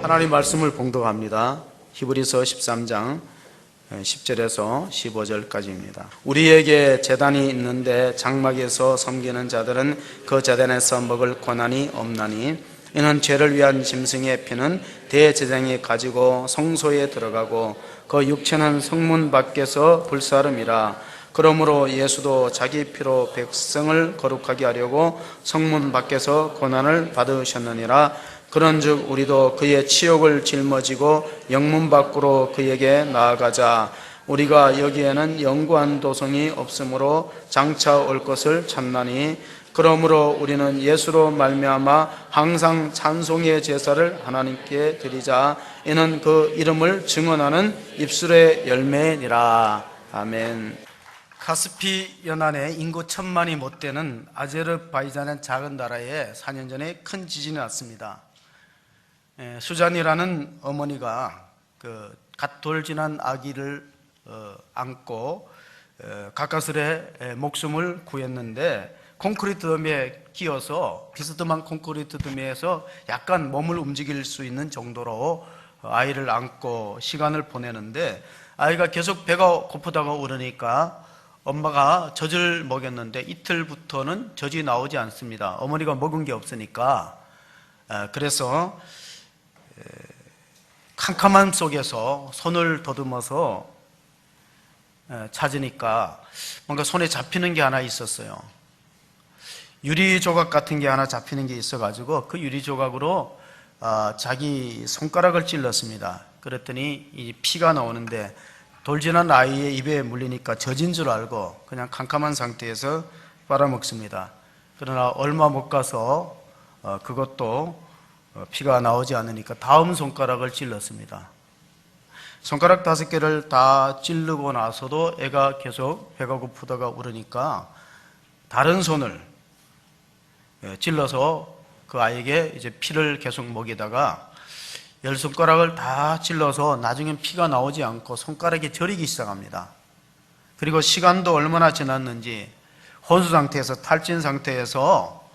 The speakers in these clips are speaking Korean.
하나님 말씀을 봉독합니다. 히브리서 13장 10절에서 15절까지입니다. 우리에게 제단이 있는데 장막에서 섬기는 자들은 그 제단에서 먹을 권한이 없나니 이는 죄를 위한 짐승의 피는 대제사장이 가지고 성소에 들어가고 그 육체는 성문 밖에서 불사름이라. 그러므로 예수도 자기 피로 백성을 거룩하게 하려고 성문 밖에서 고난을 받으셨느니라. 그런즉 우리도 그의 치욕을 짊어지고 영문 밖으로 그에게 나아가자. 우리가 여기에는 영구한 도성이 없으므로 장차 올 것을 찾나니 그러므로 우리는 예수로 말미암아 항상 찬송의 제사를 하나님께 드리자. 이는 그 이름을 증언하는 입술의 열매니라. 아멘. 카스피 연안에 인구 1000만이 못 되는 아제르바이잔의 작은 나라에 4년 전에 큰 지진이 났습니다. 수잔이라는 어머니가 갓 돌 지난 아기를 안고 가까스레 목숨을 구했는데 콘크리트 더미에 끼어서 비스듬한 콘크리트 더미에서 약간 몸을 움직일 수 있는 정도로 아이를 안고 시간을 보내는데 아이가 계속 배가 고프다고 울으니까 엄마가 젖을 먹였는데 이틀부터는 젖이 나오지 않습니다. 어머니가 먹은 게 없으니까. 그래서 캄캄함 속에서 손을 더듬어서 찾으니까 뭔가 손에 잡히는 게 하나 있었어요. 유리 조각 같은 게 하나 잡히는 게 있어가지고 그 유리 조각으로 자기 손가락을 찔렀습니다. 그랬더니 이 피가 나오는데 돌진한 아이의 입에 물리니까 젖인 줄 알고 그냥 캄캄한 상태에서 빨아먹습니다. 그러나 얼마 못 가서 그것도 피가 나오지 않으니까 다음 손가락을 찔렀습니다. 손가락 5개를 다 찌르고 나서도 애가 계속 배가 고프다가 울으니까 다른 손을 찔러서 그 아이에게 이제 피를 계속 먹이다가 10손가락을 다 찔러서 나중엔 피가 나오지 않고 손가락이 저리기 시작합니다. 그리고 시간도 얼마나 지났는지 혼수 상태에서 탈진 상태에서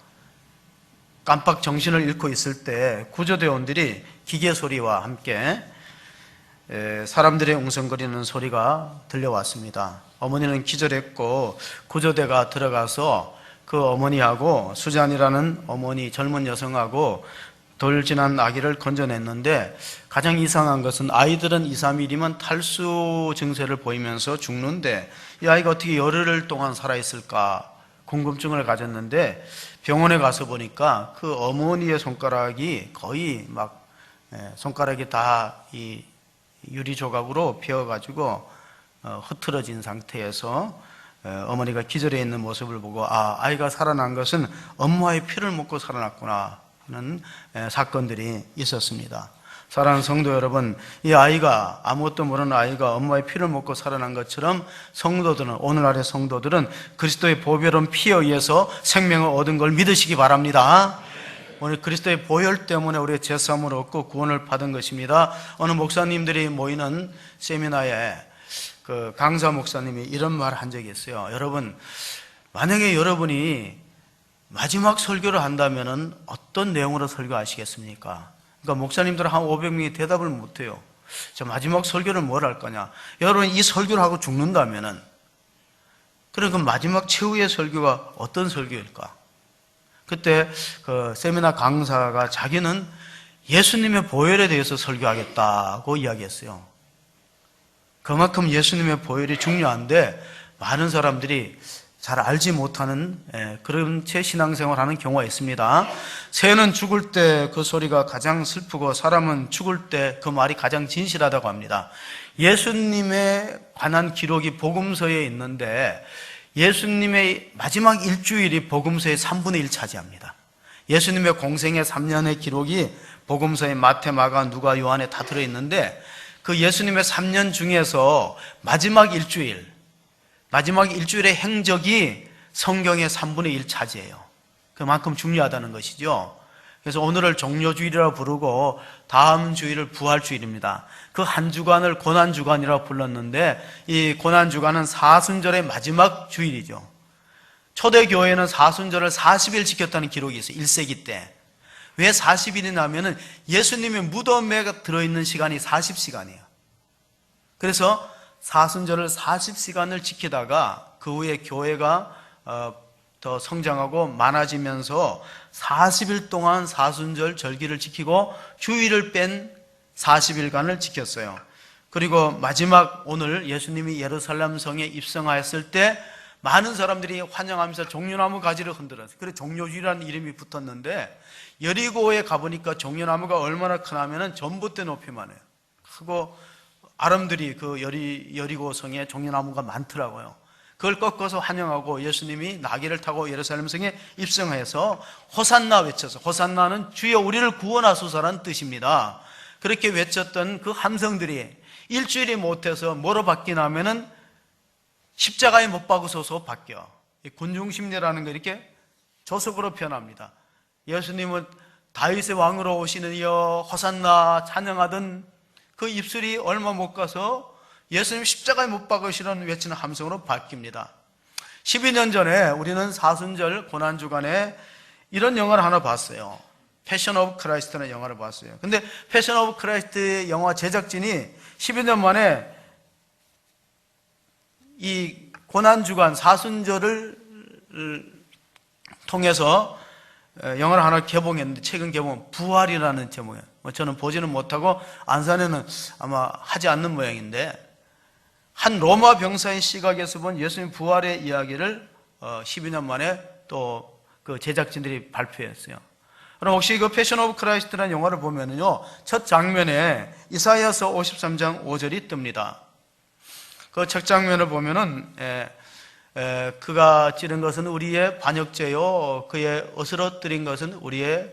깜빡 정신을 잃고 있을 때 구조대원들이 기계 소리와 함께 사람들의 웅성거리는 소리가 들려왔습니다. 어머니는 기절했고 구조대가 들어가서 그 어머니하고 수잔이라는 어머니 젊은 여성하고 돌 지난 아기를 건져냈는데 가장 이상한 것은 아이들은 2, 3일이면 탈수 증세를 보이면서 죽는데 이 아이가 어떻게 열흘 동안 살아있을까 궁금증을 가졌는데 병원에 가서 보니까 그 어머니의 손가락이 거의 손가락이 다 이 유리 조각으로 베어가지고 흐트러진 상태에서 어머니가 기절해 있는 모습을 보고 아이가 살아난 것은 엄마의 피를 먹고 살아났구나 하는 사건들이 있었습니다. 사랑하는 성도 여러분, 이 아이가 아무것도 모르는 아이가 엄마의 피를 먹고 살아난 것처럼 성도들은 오늘날의 성도들은 그리스도의 보배로운 피에 의해서 생명을 얻은 걸 믿으시기 바랍니다. 오늘 그리스도의 보혈 때문에 우리가 죄사함을 얻고 구원을 받은 것입니다. 어느 목사님들이 모이는 세미나에 그 강사 목사님이 이런 말을 한 적이 있어요. 여러분, 만약에 여러분이 마지막 설교를 한다면 어떤 내용으로 설교하시겠습니까? 그러니까 목사님들 한 500명이 대답을 못해요. 저 마지막 설교를 뭘 할 거냐? 여러분 이 설교를 하고 죽는다면은 그럼 마지막 최후의 설교가 어떤 설교일까? 그때 그 세미나 강사가 자기는 예수님의 보혈에 대해서 설교하겠다고 이야기했어요. 그만큼 예수님의 보혈이 중요한데 많은 사람들이 잘 알지 못하는 그런 채 신앙생활을 하는 경우가 있습니다. 새는 죽을 때 그 소리가 가장 슬프고 사람은 죽을 때 그 말이 가장 진실하다고 합니다. 예수님에 관한 기록이 복음서에 있는데 예수님의 마지막 일주일이 복음서의 3분의 1 차지합니다. 예수님의 공생의 3년의 기록이 복음서에 마태, 마가, 누가, 요한에 다 들어있는데 그 예수님의 3년 중에서 마지막 일주일의 행적이 성경의 3분의 1 차지해요. 그만큼 중요하다는 것이죠. 그래서 오늘을 종료주일이라 부르고 다음 주일을 부활주일입니다. 그 한 주간을 고난주간이라고 불렀는데 이 고난주간은 사순절의 마지막 주일이죠. 초대교회는 사순절을 40일 지켰다는 기록이 있어요. 1세기 때. 왜 40일이냐면 예수님의 무덤에 들어있는 시간이 40시간이에요. 그래서 사순절을 40시간을 지키다가 그 후에 교회가 더 성장하고 많아지면서 40일 동안 사순절 절기를 지키고 주일을 뺀 40일간을 지켰어요. 그리고 마지막 오늘 예수님이 예루살렘 성에 입성하였을 때 많은 사람들이 환영하면서 종려나무 가지를 흔들었어요. 그래서 종려주일이라는 이름이 붙었는데 여리고에 가보니까 종려나무가 얼마나 크냐면 전봇대 높이만 해요. 크고 아름들이 그 여리고 성에 종려나무가 많더라고요. 그걸 꺾어서 환영하고 예수님이 나귀를 타고 예루살렘 성에 입성해서 호산나 외쳐서, 호산나는 주여 우리를 구원하소서라는 뜻입니다. 그렇게 외쳤던 그 함성들이 일주일이 못해서 뭐로 바뀌냐면은 십자가에 못 박으소서 바뀌어. 군중심리라는 거 이렇게 조석으로 표현합니다. 예수님은 다윗의 왕으로 오시는 이여 호산나 찬양하던 그 입술이 얼마 못 가서 예수님 십자가에 못 박으시는 외치는 함성으로 바뀝니다. 12년 전에 우리는 사순절 고난주간에 이런 영화를 하나 봤어요. 패션 오브 크라이스트라는 영화를 봤어요. 근데 패션 오브 크라이스트 영화 제작진이 12년 만에 이 고난주간 사순절을 통해서 영화를 하나 개봉했는데 최근 개봉 부활이라는 제목이에요. 저는 보지는 못하고 안산에는 아마 하지 않는 모양인데 한 로마 병사의 시각에서 본 예수님 부활의 이야기를 12년 만에 또 그 제작진들이 발표했어요. 그럼 혹시 그 패션 오브 크라이스트라는 영화를 보면은요, 첫 장면에 이사야서 53장 5절이 뜹니다. 그 첫 장면을 보면은 그가 찌른 것은 우리의 반역죄요 그의 어스러뜨린 것은 우리의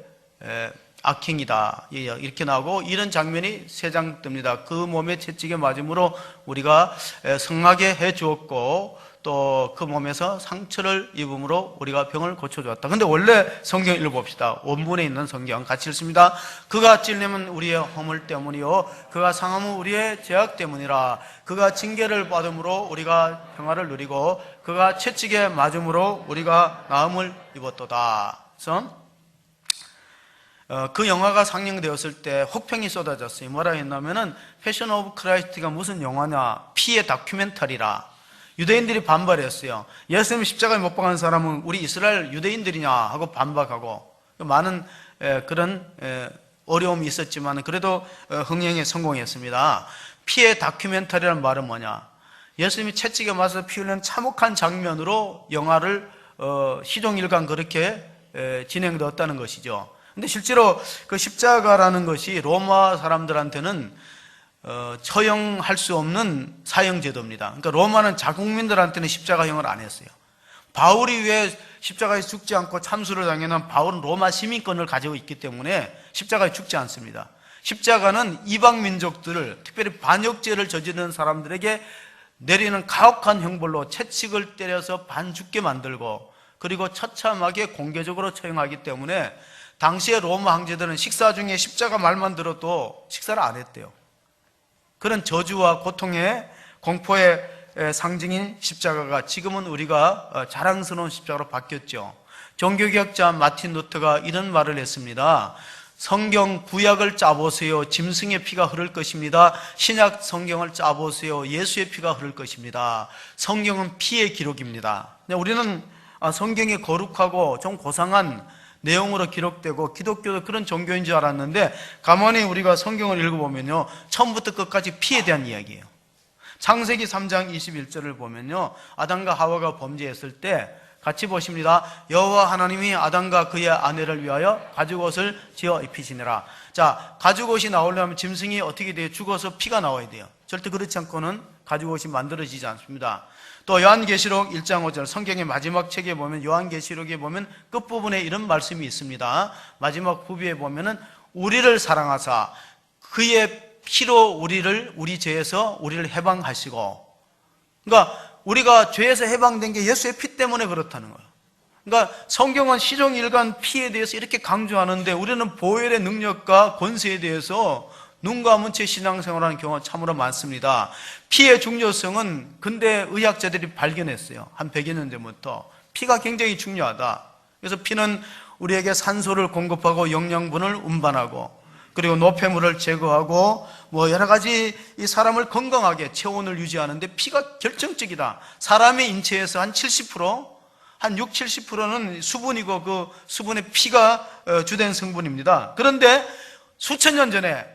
악행이다 이렇게 나오고, 이런 장면이 3장 뜹니다. 그 몸에 채찍에 맞음으로 우리가 성나게 해 주었고 또 그 몸에서 상처를 입음으로 우리가 병을 고쳐주었다. 근데 원래 성경 읽어봅시다. 원문에 있는 성경 같이 읽습니다. 그가 찔림은 우리의 허물 때문이요 그가 상함은 우리의 죄악 때문이라. 그가 징계를 받음으로 우리가 평화를 누리고 그가 채찍에 맞음으로 우리가 나음을 입었도다. 그래서 그 영화가 상영되었을 때 혹평이 쏟아졌어요. 뭐라 했냐면은 패션 오브 크라이스트가 무슨 영화냐, 피의 다큐멘터리라. 유대인들이 반발했어요. 예수님 십자가에 못 박은 사람은 우리 이스라엘 유대인들이냐 하고 반박하고, 많은 그런 어려움이 있었지만 그래도 흥행에 성공했습니다. 피의 다큐멘터리라는 말은 뭐냐, 예수님이 채찍에 맞아서 피 흘리는 참혹한 장면으로 영화를 시종일관 그렇게 진행되었다는 것이죠. 근데 실제로 그 십자가라는 것이 로마 사람들한테는 처형할 수 없는 사형제도입니다. 그러니까 로마는 자국민들한테는 십자가형을 안 했어요. 바울이 왜 십자가에 죽지 않고 참수를 당했냐면 바울은 로마 시민권을 가지고 있기 때문에 십자가에 죽지 않습니다. 십자가는 이방 민족들을, 특별히 반역죄를 저지르는 사람들에게 내리는 가혹한 형벌로 채찍을 때려서 반 죽게 만들고 그리고 처참하게 공개적으로 처형하기 때문에 당시에 로마 황제들은 식사 중에 십자가 말만 들어도 식사를 안 했대요. 그런 저주와 고통의 공포의 상징인 십자가가 지금은 우리가 자랑스러운 십자가로 바뀌었죠. 종교개혁자 마틴 루터가 이런 말을 했습니다. 성경 구약을 짜보세요. 짐승의 피가 흐를 것입니다. 신약 성경을 짜보세요. 예수의 피가 흐를 것입니다. 성경은 피의 기록입니다. 우리는 성경이 거룩하고 좀 고상한 내용으로 기록되고 기독교도 그런 종교인 줄 알았는데 가만히 우리가 성경을 읽어보면요, 처음부터 끝까지 피에 대한 이야기예요. 창세기 3장 21절을 보면요, 아담과 하와가 범죄했을 때 같이 보십니다. 여호와 하나님이 아담과 그의 아내를 위하여 가죽옷을 지어 입히시니라. 자, 가죽옷이 나오려면 짐승이 어떻게 돼요? 죽어서 피가 나와야 돼요. 절대 그렇지 않고는 가죽옷이 만들어지지 않습니다. 또 요한계시록 1장 5절, 성경의 마지막 책에 보면, 요한계시록에 보면 끝부분에 이런 말씀이 있습니다. 마지막 후비에 보면은 우리를 사랑하사 그의 피로 우리 죄에서 우리를 해방하시고, 그러니까 우리가 죄에서 해방된 게 예수의 피 때문에 그렇다는 거예요. 그러니까 성경은 시종일관 피에 대해서 이렇게 강조하는데 우리는 보혈의 능력과 권세에 대해서 눈 감은 채 신앙생활하는 경우가 참으로 많습니다. 피의 중요성은 근대 의학자들이 발견했어요. 한 100여 년 전부터 피가 굉장히 중요하다. 그래서 피는 우리에게 산소를 공급하고 영양분을 운반하고 그리고 노폐물을 제거하고 뭐 여러 가지 이 사람을 건강하게 체온을 유지하는데 피가 결정적이다. 사람의 인체에서 한 70%, 한 6, 70%는 수분이고 그 수분의 피가 주된 성분입니다. 그런데 수천 년 전에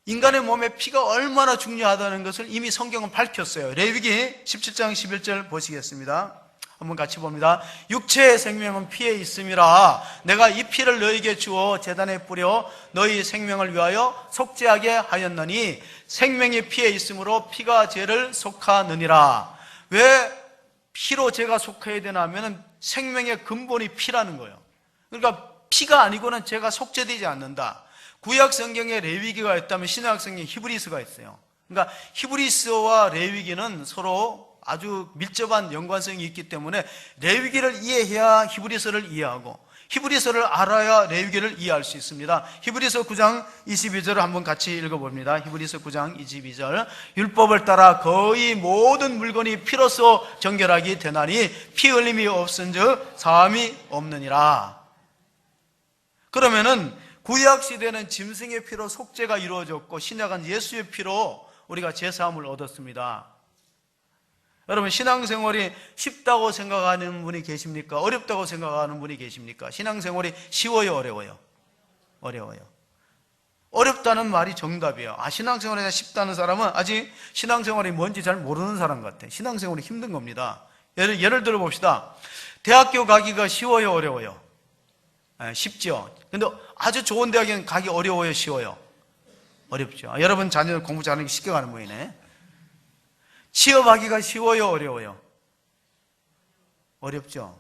인간의 몸에 피가 얼마나 중요하다는 것을 이미 성경은 밝혔어요. 레위기 17장 11절 보시겠습니다. 한번 같이 봅니다. 육체의 생명은 피에 있음이라 내가 이 피를 너희에게 주어 제단에 뿌려 너희 생명을 위하여 속죄하게 하였느니 생명이 피에 있으므로 피가 죄를 속하느니라. 왜 피로 죄가 속해야 되나 하면 생명의 근본이 피라는 거예요. 그러니까 피가 아니고는 죄가 속죄되지 않는다. 구약 성경에 레위기가 있다면 신약 성경에 히브리서가 있어요. 그러니까 히브리서와 레위기는 서로 아주 밀접한 연관성이 있기 때문에 레위기를 이해해야 히브리서를 이해하고 히브리서를 알아야 레위기를 이해할 수 있습니다. 히브리서 9장 22절을 한번 같이 읽어봅니다. 히브리서 9장 22절 율법을 따라 거의 모든 물건이 피로써 정결하게 되나니 피 흘림이 없은즉 사함이 없느니라. 그러면은 구약 시대는 짐승의 피로 속죄가 이루어졌고 신약은 예수의 피로 우리가 제사함을 얻었습니다. 여러분 신앙생활이 쉽다고 생각하는 분이 계십니까? 어렵다고 생각하는 분이 계십니까? 신앙생활이 쉬워요? 어려워요? 어려워요. 어렵다는 말이 정답이에요. 신앙생활이 쉽다는 사람은 아직 신앙생활이 뭔지 잘 모르는 사람 같아요. 신앙생활이 힘든 겁니다. 예를 들어 봅시다. 대학교 가기가 쉬워요? 어려워요? 쉽죠. 근데 아주 좋은 대학에는 가기 어려워요? 쉬워요? 어렵죠. 여러분 자녀들 공부 잘하는 게 쉽게 가는 모이네. 취업하기가 쉬워요? 어려워요? 어렵죠.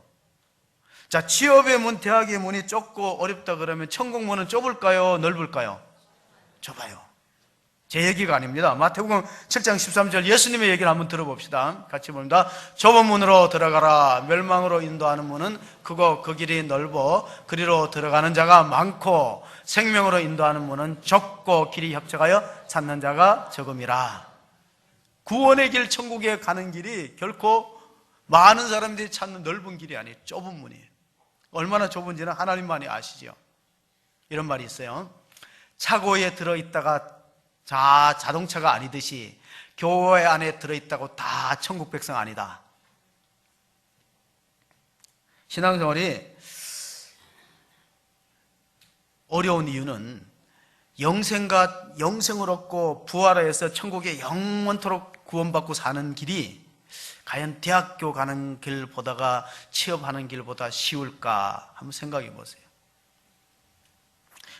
자, 취업의 문, 대학의 문이 좁고 어렵다 그러면 천국 문은 좁을까요? 넓을까요? 좁아요. 제 얘기가 아닙니다. 마태복음 7장 13절 예수님의 얘기를 한번 들어봅시다. 같이 봅니다. 좁은 문으로 들어가라. 멸망으로 인도하는 문은 크고 그 길이 넓어 그리로 들어가는 자가 많고 생명으로 인도하는 문은 좁고 길이 협착하여 찾는 자가 적음이라. 구원의 길, 천국에 가는 길이 결코 많은 사람들이 찾는 넓은 길이 아니에요. 좁은 문이에요. 얼마나 좁은지는 하나님만이 아시죠. 이런 말이 있어요. 차고에 들어있다가 자동차가 아니듯이 교회 안에 들어있다고 다 천국 백성 아니다. 신앙생활이 어려운 이유는 영생과 영생을 얻고 부활해서 천국에 영원토록 구원받고 사는 길이 과연 대학교 가는 길보다가 취업하는 길보다 쉬울까 한번 생각해 보세요.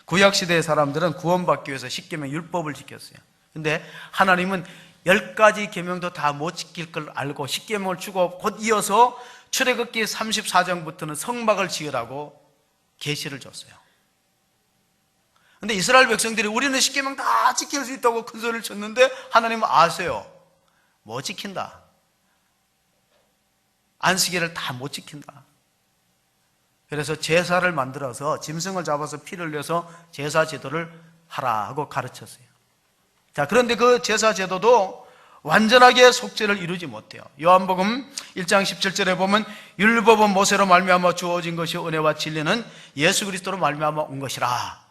구약시대의 사람들은 구원받기 위해서 십계명 율법을 지켰어요. 근데 하나님은 10가지 계명도 다 못 지킬 걸 알고 십계명을 주고 곧 이어서 출애굽기 34장부터는 성막을 지으라고 계시를 줬어요. 근데 이스라엘 백성들이 우리는 십계명 다 지킬 수 있다고 큰 소리를 쳤는데 하나님은 아세요. 못 지킨다. 안식일을 다 못 지킨다. 그래서 제사를 만들어서 짐승을 잡아서 피를 흘려서 제사 제도를 하라 하고 가르쳤어요. 자, 그런데 그 제사 제도도 완전하게 속죄를 이루지 못해요. 요한복음 1장 17절에 보면 율법은 모세로 말미암아 주어진 것이 은혜와 진리는 예수 그리스도로 말미암아 온 것이라.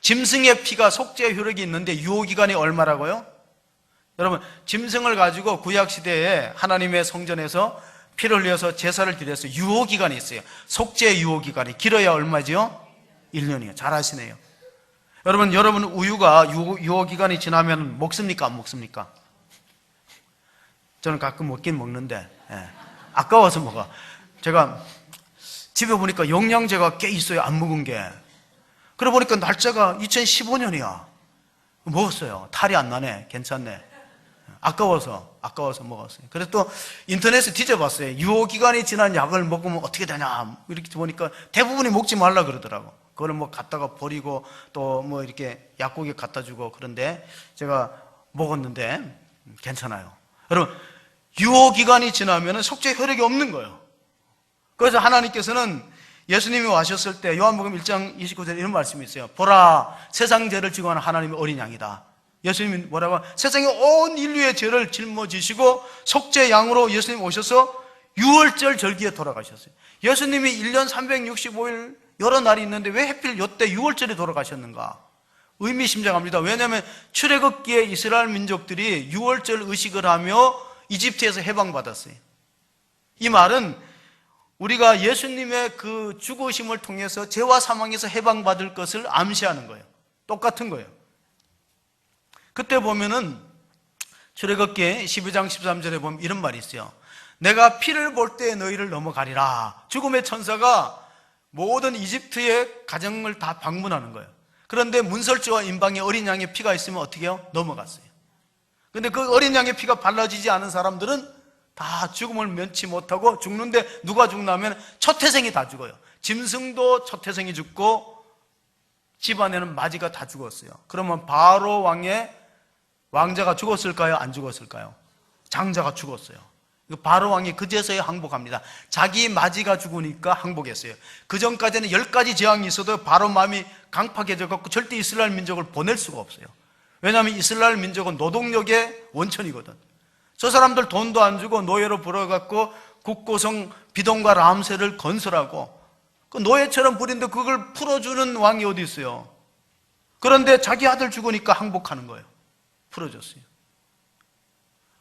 짐승의 피가 속죄 효력이 있는데 유효기간이 얼마라고요? 여러분, 짐승을 가지고 구약시대에 하나님의 성전에서 피를 흘려서 제사를 드려서 유효기간이 있어요. 속죄 유효기간이 길어야 얼마죠? 1년이요. 잘 아시네요. 여러분 우유가 유효기간이 지나면 먹습니까? 안 먹습니까? 저는 가끔 먹긴 먹는데 아까워서 먹어. 제가 집에 보니까 영양제가 꽤 있어요. 안 먹은 게. 그래 보니까 날짜가 2015년이야. 먹었어요. 탈이 안 나네. 괜찮네. 아까워서 먹었어요. 그래서 또 인터넷에 뒤져봤어요. 유효기간이 지난 약을 먹으면 어떻게 되냐. 이렇게 보니까 대부분이 먹지 말라 그러더라고. 그걸 뭐 갖다가 버리고 또 뭐 이렇게 약국에 갖다 주고 그런데 제가 먹었는데 괜찮아요. 여러분, 유효기간이 지나면 속죄 효력이 없는 거예요. 그래서 하나님께서는 예수님이 와셨을 때 요한복음 1장 29절에 이런 말씀이 있어요. 보라, 세상 죄를 지고 하는 하나님의 어린 양이다. 예수님이 뭐라고? 세상의 온 인류의 죄를 짊어지시고 속죄 양으로 예수님 오셔서 유월절 절기에 돌아가셨어요. 예수님이 1년 365일 여러 날이 있는데 왜 하필 이때 유월절에 돌아가셨는가? 의미심장합니다. 왜냐하면 출애굽기에 이스라엘 민족들이 유월절 의식을 하며 이집트에서 해방받았어요. 이 말은 우리가 예수님의 그 죽으심을 통해서 죄와 사망에서 해방받을 것을 암시하는 거예요. 똑같은 거예요. 그때 보면은 출애굽기 12장 13절에 보면 이런 말이 있어요. 내가 피를 볼 때 너희를 넘어가리라. 죽음의 천사가 모든 이집트의 가정을 다 방문하는 거예요. 그런데 문설주와 임방에 어린 양의 피가 있으면 어떻게 해요? 넘어갔어요. 근데 그 어린 양의 피가 발라지지 않은 사람들은 다 죽음을 면치 못하고 죽는데 누가 죽나면 초태생이 다 죽어요. 짐승도 초태생이 죽고 집안에는 마지가 다 죽었어요. 그러면 바로 왕의 왕자가 죽었을까요? 안 죽었을까요? 장자가 죽었어요. 바로 왕이 그제서야 항복합니다. 자기 마지가 죽으니까 항복했어요. 그 전까지는 10가지 재앙이 있어도 바로 마음이 강팍해져 갖고 절대 이스라엘 민족을 보낼 수가 없어요. 왜냐하면 이스라엘 민족은 노동력의 원천이거든. 저 사람들 돈도 안 주고 노예로 불어갖고 국고성 비동과 람세를 건설하고 그 노예처럼 부린데 그걸 풀어주는 왕이 어디 있어요? 그런데 자기 아들 죽으니까 항복하는 거예요. 풀어줬어요.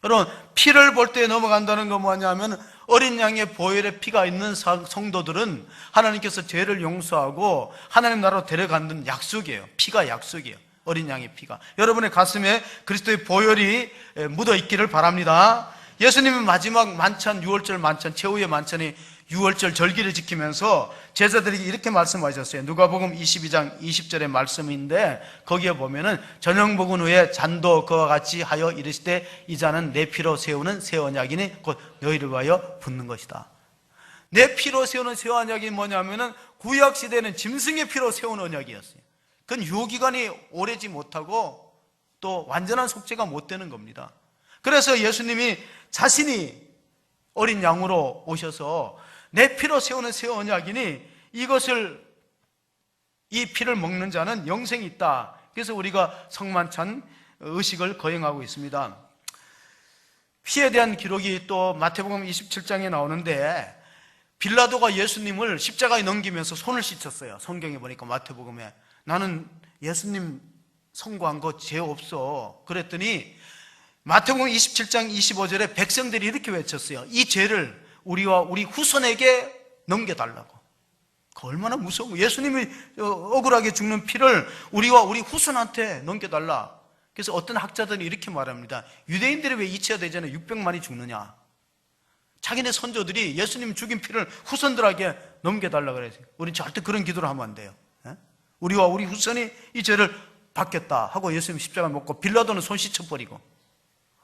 여러분, 피를 볼 때 넘어간다는 건 뭐냐면 어린 양의 보혈의 피가 있는 성도들은 하나님께서 죄를 용서하고 하나님 나라로 데려가는 약속이에요. 피가 약속이에요. 어린 양의 피가 여러분의 가슴에 그리스도의 보혈이 묻어 있기를 바랍니다. 예수님은 마지막 만찬, 유월절 만찬, 최후의 만찬이 유월절 절기를 지키면서 제자들에게 이렇게 말씀하셨어요. 누가복음 22장 20절의 말씀인데 거기에 보면은 저녁 먹은 후에 잔도 그와 같이 하여 이르시되 이 잔은 내 피로 세우는 새 언약이니 곧 너희를 위하여 붓는 것이다. 내 피로 세우는 새 언약이 뭐냐면은 구약 시대는 짐승의 피로 세운 언약이었어요. 그건 유효기간이 오래지 못하고 또 완전한 속죄가 못 되는 겁니다. 그래서 예수님이 자신이 어린 양으로 오셔서 내 피로 세우는 새 언약이니 이것을 이 피를 먹는 자는 영생이 있다. 그래서 우리가 성만찬 의식을 거행하고 있습니다. 피에 대한 기록이 또 마태복음 27장에 나오는데 빌라도가 예수님을 십자가에 넘기면서 손을 씻었어요. 성경에 보니까 마태복음에 나는 예수님 선고한 거 죄 없어. 그랬더니 마태복음 27장 25절에 백성들이 이렇게 외쳤어요. 이 죄를 우리와 우리 후손에게 넘겨달라고. 얼마나 무서워. 예수님이 억울하게 죽는 피를 우리와 우리 후손한테 넘겨달라. 그래서 어떤 학자들이 이렇게 말합니다. 유대인들이 왜 이치가 되잖아요. 600만이 죽느냐. 자기네 선조들이 예수님 죽인 피를 후손들에게 넘겨달라 그래서 우리 절대 그런 기도를 하면 안 돼요. 우리와 우리 후손이 이 죄를 받겠다 하고 예수님 십자가 먹고 빌라도는 손 씻어버리고.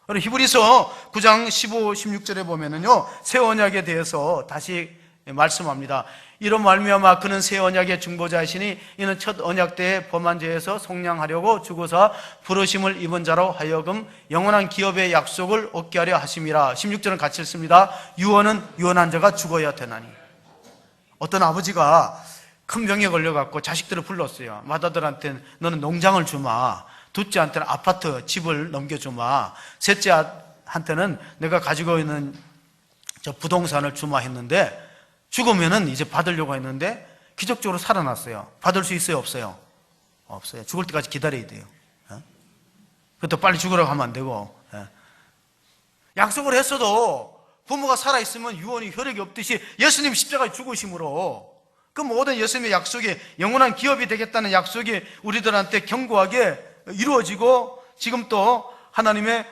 히브리서 9장 15, 16절에 보면은요 새 언약에 대해서 다시 말씀합니다. 이로 말미암아 그는 새 언약의 중보자이시니 이는 첫 언약 때의 범한 죄에서 속량하려고 죽어서 부르심을 입은 자로 하여금 영원한 기업의 약속을 얻게 하려 하심이라. 16절은 같이 읽습니다. 유언은 유언한 자가 죽어야 되나니. 어떤 아버지가 큰 병에 걸려갖고 자식들을 불렀어요. 맏아들한테는 너는 농장을 주마, 둘째한테는 아파트, 집을 넘겨주마, 셋째한테는 내가 가지고 있는 저 부동산을 주마 했는데 죽으면은 이제 받으려고 했는데 기적적으로 살아났어요. 받을 수 있어요? 없어요? 없어요. 죽을 때까지 기다려야 돼요. 그것도 빨리 죽으라고 하면 안 되고. 약속을 했어도 부모가 살아있으면 유언이 효력이 없듯이 예수님 십자가에 죽으심으로 그 모든 예수님의 약속이 영원한 기업이 되겠다는 약속이 우리들한테 견고하게 이루어지고 지금 또 하나님의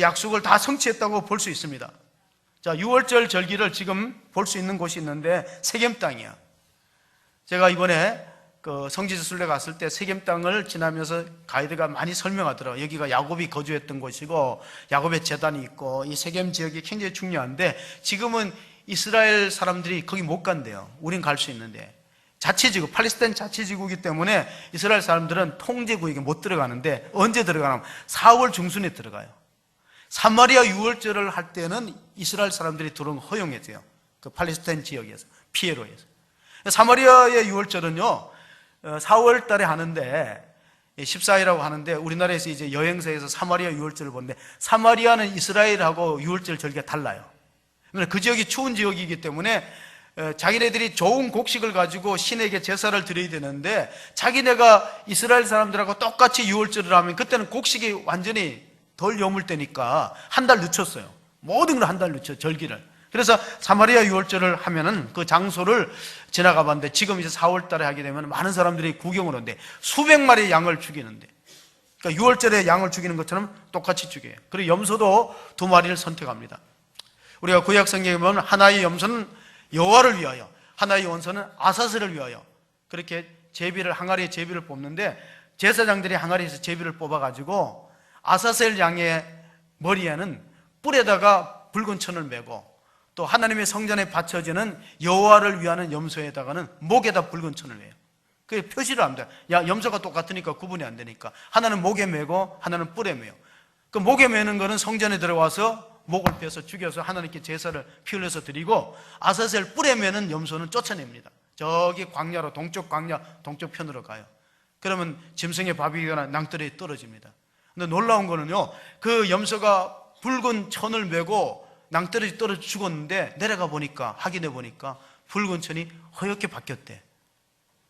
약속을 다 성취했다고 볼 수 있습니다. 자, 유월절 절기를 지금 볼 수 있는 곳이 있는데 세겜 땅이야. 제가 이번에 그 성지순례 갔을 때 세겜 땅을 지나면서 가이드가 많이 설명하더라고요. 여기가 야곱이 거주했던 곳이고 야곱의 제단이 있고 이 세겜 지역이 굉장히 중요한데 지금은 이스라엘 사람들이 거기 못 간대요. 우린 갈 수 있는데 자치지구, 팔레스타인 자치지구이기 때문에 이스라엘 사람들은 통제구역에 못 들어가는데 언제 들어가냐면 4월 중순에 들어가요. 사마리아 유월절을 할 때는 이스라엘 사람들이 들어오는 거 허용해줘요. 그 팔레스타인 지역에서 피해로 해서. 사마리아의 유월절은요, 4월 달에 하는데, 14일이라고 하는데, 우리나라에서 이제 여행사에서 사마리아 유월절을 보는데, 사마리아는 이스라엘하고 유월절 절기가 달라요. 그 지역이 추운 지역이기 때문에 자기네들이 좋은 곡식을 가지고 신에게 제사를 드려야 되는데, 자기네가 이스라엘 사람들하고 똑같이 유월절을 하면 그때는 곡식이 완전히 덜 여물 때니까 한 달 늦췄어요. 모든 걸 한 달 늦춰, 절기를. 그래서 사마리아 유월절을 하면은 그 장소를 지나가 봤는데, 지금 이제 4월 달에 하게 되면 많은 사람들이 구경을 오는데 수백 마리의 양을 죽이는데, 그러니까 유월절에 양을 죽이는 것처럼 똑같이 죽여요. 그리고 염소도 2마리를 선택합니다. 우리가 구약 성경에 보면 하나의 염소는 여호와를 위하여, 하나의 원소는 아사슬을 위하여, 그렇게 제비를, 항아리에 제비를 뽑는데, 제사장들이 항아리에서 제비를 뽑아가지고 아사셀 양의 머리에는 뿔에다가 붉은 천을 매고, 또 하나님의 성전에 바쳐지는 여호와를 위하는 염소에다가는 목에다 붉은 천을 매요. 그게 표시를 합니다. 야, 염소가 똑같으니까 구분이 안 되니까 하나는 목에 매고 하나는 뿔에 매요. 그 목에 매는 거는 성전에 들어와서 목을 빼서 죽여서 하나님께 제사를 피 흘려서 드리고, 아사셀 뿔에 매는 염소는 쫓아냅니다. 저기 광야로, 동쪽 광야 동쪽 편으로 가요. 그러면 짐승의 밥이거나 낭떠러에 떨어집니다. 근데 놀라운 거는요, 그 염소가 붉은 천을 메고 낭떠러지 떨어져 죽었는데 내려가 보니까, 확인해 보니까 붉은 천이 허옇게 바뀌었대.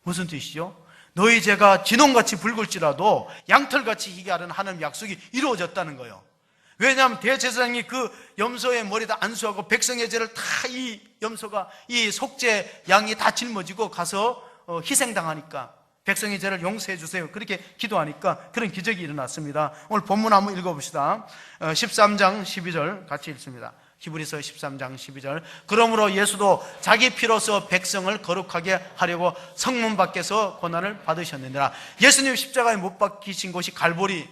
무슨 뜻이죠? 너희 죄가 진홍같이 붉을지라도 양털같이 희게 하는 하나님 약속이 이루어졌다는 거예요. 왜냐하면 대제사장이 그 염소의 머리에다 안수하고 백성의 죄를 다 이 염소가, 이 속죄 양이 다 짊어지고 가서 희생당하니까 백성의 죄를 용서해 주세요, 그렇게 기도하니까 그런 기적이 일어났습니다. 오늘 본문 한번 읽어봅시다. 13장 12절 같이 읽습니다. 히브리서 13장 12절. 그러므로 예수도 자기 피로서 백성을 거룩하게 하려고 성문 밖에서 고난을 받으셨느니라. 예수님 십자가에 못 박히신 곳이 갈보리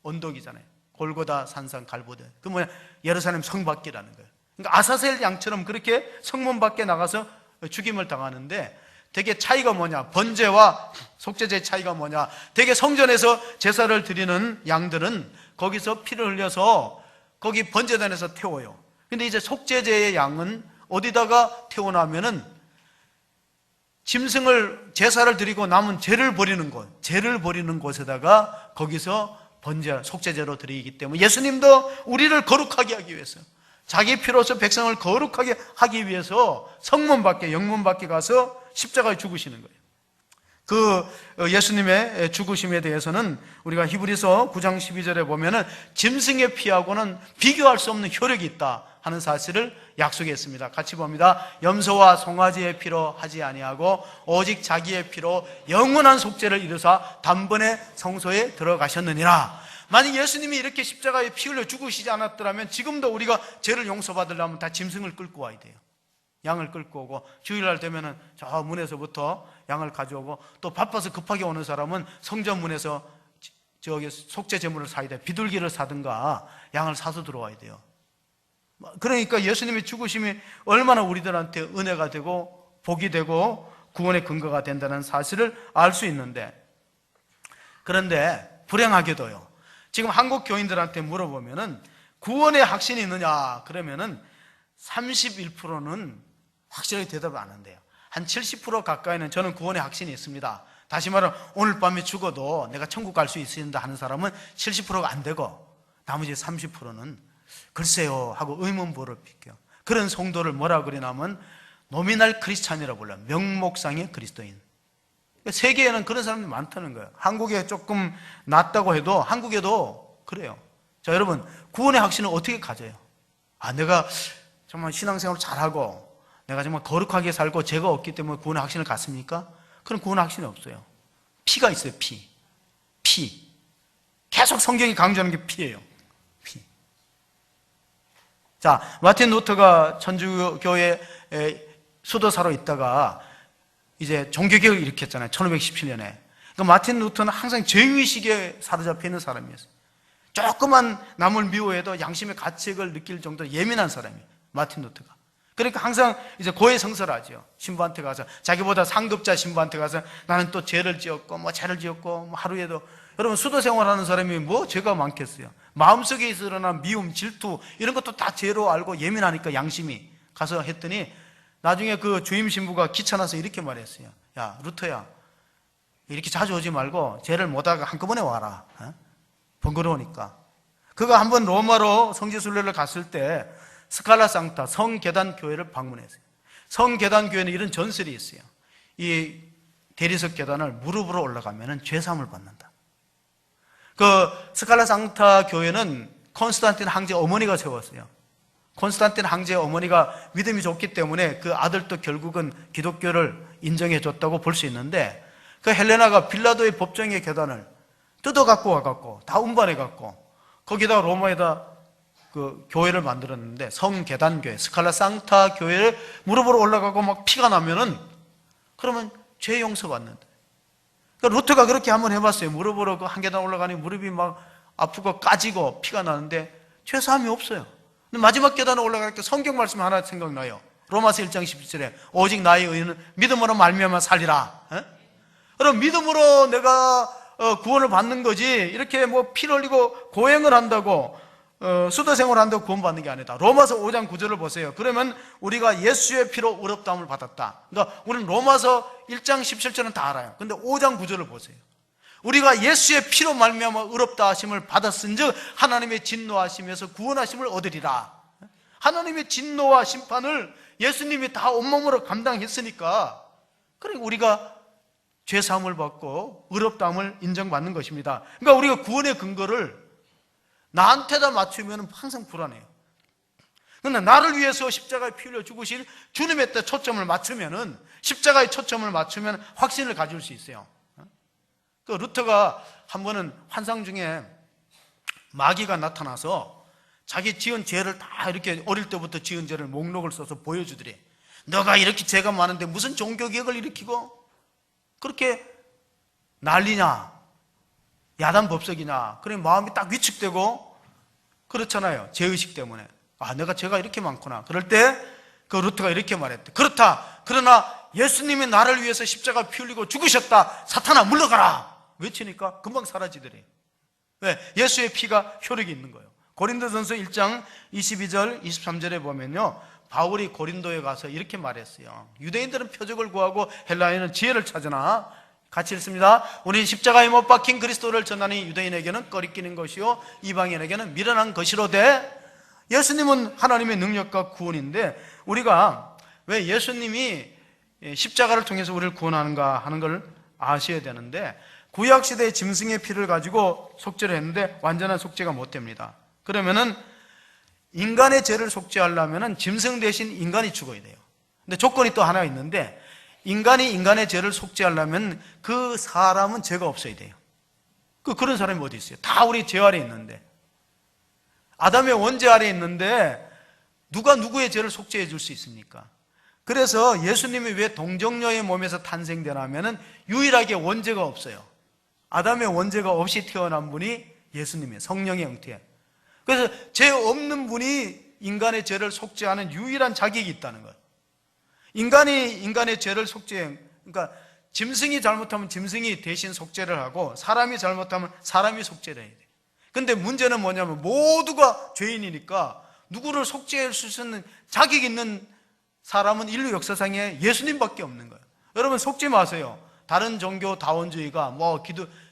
언덕이잖아요. 골고다 산상 갈보리. 그 뭐냐, 예루살렘 성 밖이라는 거예요. 그러니까 아사셀 양처럼 그렇게 성문 밖에 나가서 죽임을 당하는데, 되게 차이가 뭐냐, 번제와 속죄제의 차이가 뭐냐, 되게 성전에서 제사를 드리는 양들은 거기서 피를 흘려서 거기 번제단에서 태워요. 근데 이제 속죄제의 양은 어디다가 태워나면은 짐승을 제사를 드리고 남은 죄를 버리는 곳, 죄를 버리는 곳에다가 거기서 번제, 속죄제로 드리기 때문에 예수님도 우리를 거룩하게 하기 위해서, 자기 피로서 백성을 거룩하게 하기 위해서 성문 밖에, 영문 밖에 가서 십자가에 죽으시는 거예요. 그 예수님의 죽으심에 대해서는 우리가 히브리서 9장 12절에 보면은 짐승의 피하고는 비교할 수 없는 효력이 있다 하는 사실을 약속했습니다. 같이 봅니다. 염소와 송아지의 피로 하지 아니하고 오직 자기의 피로 영원한 속죄를 이루사 단번에 성소에 들어가셨느니라. 만약 예수님이 이렇게 십자가에 피 흘려 죽으시지 않았더라면 지금도 우리가 죄를 용서받으려면 다 짐승을 끌고 와야 돼요. 양을 끌고 오고, 주일날 되면은 저 문에서부터 양을 가져오고, 또 바빠서 급하게 오는 사람은 성전 문에서 저기 속죄 제물을 사야 돼. 비둘기를 사든가 양을 사서 들어와야 돼요. 그러니까 예수님의 죽으심이 얼마나 우리들한테 은혜가 되고 복이 되고 구원의 근거가 된다는 사실을 알 수 있는데, 그런데 불행하게도요, 지금 한국 교인들한테 물어보면은 구원의 확신이 있느냐 그러면은 31%는 확실하게 대답을 안 한대요. 한 70% 가까이는 저는 구원의 확신이 있습니다. 다시 말하면 오늘 밤에 죽어도 내가 천국 갈 수 있습니다 하는 사람은 70%가 안 되고, 나머지 30%는 글쎄요 하고 의문부를 빚겨요. 그런 성도를 뭐라 그러냐면 노미널 크리스찬이라고 불러요. 명목상의 그리스도인. 세계에는 그런 사람들이 많다는 거예요. 한국에 조금 낫다고 해도 한국에도 그래요. 자, 여러분, 구원의 확신을 어떻게 가져요? 내가 정말 신앙생활을 잘하고 내가 정말 거룩하게 살고 죄가 없기 때문에 구원의 확신을 갖습니까? 그런 구원의 확신이 없어요. 피가 있어요. 피. 계속 성경이 강조하는 게 피예요. 피. 자, 마틴 루터가 천주교의 수도사로 있다가 이제 종교개혁을 일으켰잖아요. 1517년에. 그러니까 마틴 루터는 항상 죄의식에 사로잡혀 있는 사람이었어요. 조그만 남을 미워해도 양심의 가책을 느낄 정도로 예민한 사람이에요, 마틴 루터가. 그러니까 항상 이제 고해성사하죠. 신부한테 가서, 자기보다 상급자 신부한테 가서 나는 또 죄를 지었고 죄를 지었고 하루에도. 여러분, 수도 생활하는 사람이 뭐 죄가 많겠어요? 마음속에 일어난 미움, 질투 이런 것도 다 죄로 알고 예민하니까 양심이 가서 했더니 나중에 그 주임 신부가 귀찮아서 이렇게 말했어요. 야, 루터야, 이렇게 자주 오지 말고 제를 못하게 한꺼번에 와라. 번거로우니까. 그가 한번 로마로 성지순례를 갔을 때 스칼라 상타 성계단 교회를 방문했어요. 성계단 교회는 이런 전설이 있어요. 이 대리석 계단을 무릎으로 올라가면 죄사함을 받는다. 그 스칼라 상타 교회는 콘스탄틴 황제 어머니가 세웠어요. 콘스탄틴 황제 어머니가 믿음이 좋기 때문에 그 아들도 결국은 기독교를 인정해 줬다고 볼 수 있는데, 그 헬레나가 빌라도의 법정의 계단을 뜯어 갖고 와갖고 다 운반해 갖고 거기다 로마에다 그 교회를 만들었는데, 성계단교회 스칼라 상타 교회를 무릎으로 올라가고 막 피가 나면은 그러면 죄 용서 받는다. 그러니까 루터가 그렇게 한번 해봤어요. 무릎으로 그 한 계단 올라가니 무릎이 막 아프고 까지고 피가 나는데 죄 사함이 없어요. 근데 마지막 계단에 올라가니까 성경 말씀 하나 생각나요. 로마서 1장 17절에 오직 나의 의는 믿음으로 말미암아 살리라. 그럼 믿음으로 내가 구원을 받는 거지, 이렇게 뭐 피 흘리고 고행을 한다고 수도생활을 한다고 구원받는 게 아니다. 로마서 5장 9절을 보세요. 그러면 우리가 예수의 피로 의롭다함을 받았다. 그러니까 우리는 로마서 1장 17절은 다 알아요. 근데 5장 9절을 보세요. 우리가 예수의 피로 말미암아 의롭다 하심을 받았은즉 하나님의 진노하심에서 구원하심을 얻으리라. 하나님의 진노와 심판을 예수님이 다 온몸으로 감당했으니까, 그러니까 우리가 죄사함을 받고 의롭다함을 인정받는 것입니다. 그러니까 우리가 구원의 근거를 나한테다 맞추면 항상 불안해요. 그런데 나를 위해서 십자가에 피 흘려 죽으실 주님의 때 초점을 맞추면은, 십자가에 초점을 맞추면 확신을 가질 수 있어요. 그 루터가 한 번은 환상 중에 마귀가 나타나서 자기 지은 죄를 다 이렇게 어릴 때부터 지은 죄를 목록을 써서 보여주더래. 너가 이렇게 죄가 많은데 무슨 종교개혁을 일으키고 그렇게 난리냐, 야단법석이냐. 그래 마음이 딱 위축되고 그렇잖아요. 죄의식 때문에. 아, 내가 죄가 이렇게 많구나. 그럴 때 그 루터가 이렇게 말했대. 그렇다. 그러나 예수님이 나를 위해서 십자가 피 흘리고 죽으셨다. 사탄아 물러가라. 외치니까 금방 사라지더래. 왜? 예수의 피가 효력이 있는 거예요. 고린도전서 1장 22절 23절에 보면요, 바울이 고린도에 가서 이렇게 말했어요. 유대인들은 표적을 구하고 헬라인은 지혜를 찾으나, 같이 읽습니다. 우리는 십자가에 못 박힌 그리스도를 전하니 유대인에게는 꺼리끼는 것이요 이방인에게는 미련한 것이로되, 예수님은 하나님의 능력과 구원인데 우리가 왜 예수님이 십자가를 통해서 우리를 구원하는가 하는 걸 아셔야 되는데, 구약시대의 짐승의 피를 가지고 속죄를 했는데 완전한 속죄가 못 됩니다. 그러면은 인간의 죄를 속죄하려면은 짐승 대신 인간이 죽어야 돼요. 근데 조건이 또 하나 있는데, 인간이 인간의 죄를 속죄하려면 그 사람은 죄가 없어야 돼요. 그런 사람이 어디 있어요? 다 우리 죄 아래 있는데, 아담의 원죄 아래 있는데 누가 누구의 죄를 속죄해 줄 수 있습니까? 그래서 예수님이 왜 동정녀의 몸에서 탄생되냐면은 유일하게 원죄가 없어요. 아담의 원죄가 없이 태어난 분이 예수님이에요. 성령의 형태. 그래서 죄 없는 분이 인간의 죄를 속죄하는 유일한 자격이 있다는 거예요. 인간이 인간의 죄를 그러니까 짐승이 잘못하면 짐승이 대신 속죄를 하고, 사람이 잘못하면 사람이 속죄를 해야 돼요. 근데 문제는 뭐냐면 모두가 죄인이니까 누구를 속죄할 수 있는 자격 있는 사람은 인류 역사상에 예수님밖에 없는 거예요. 여러분 속지 마세요. 다른 종교 다원주의가 뭐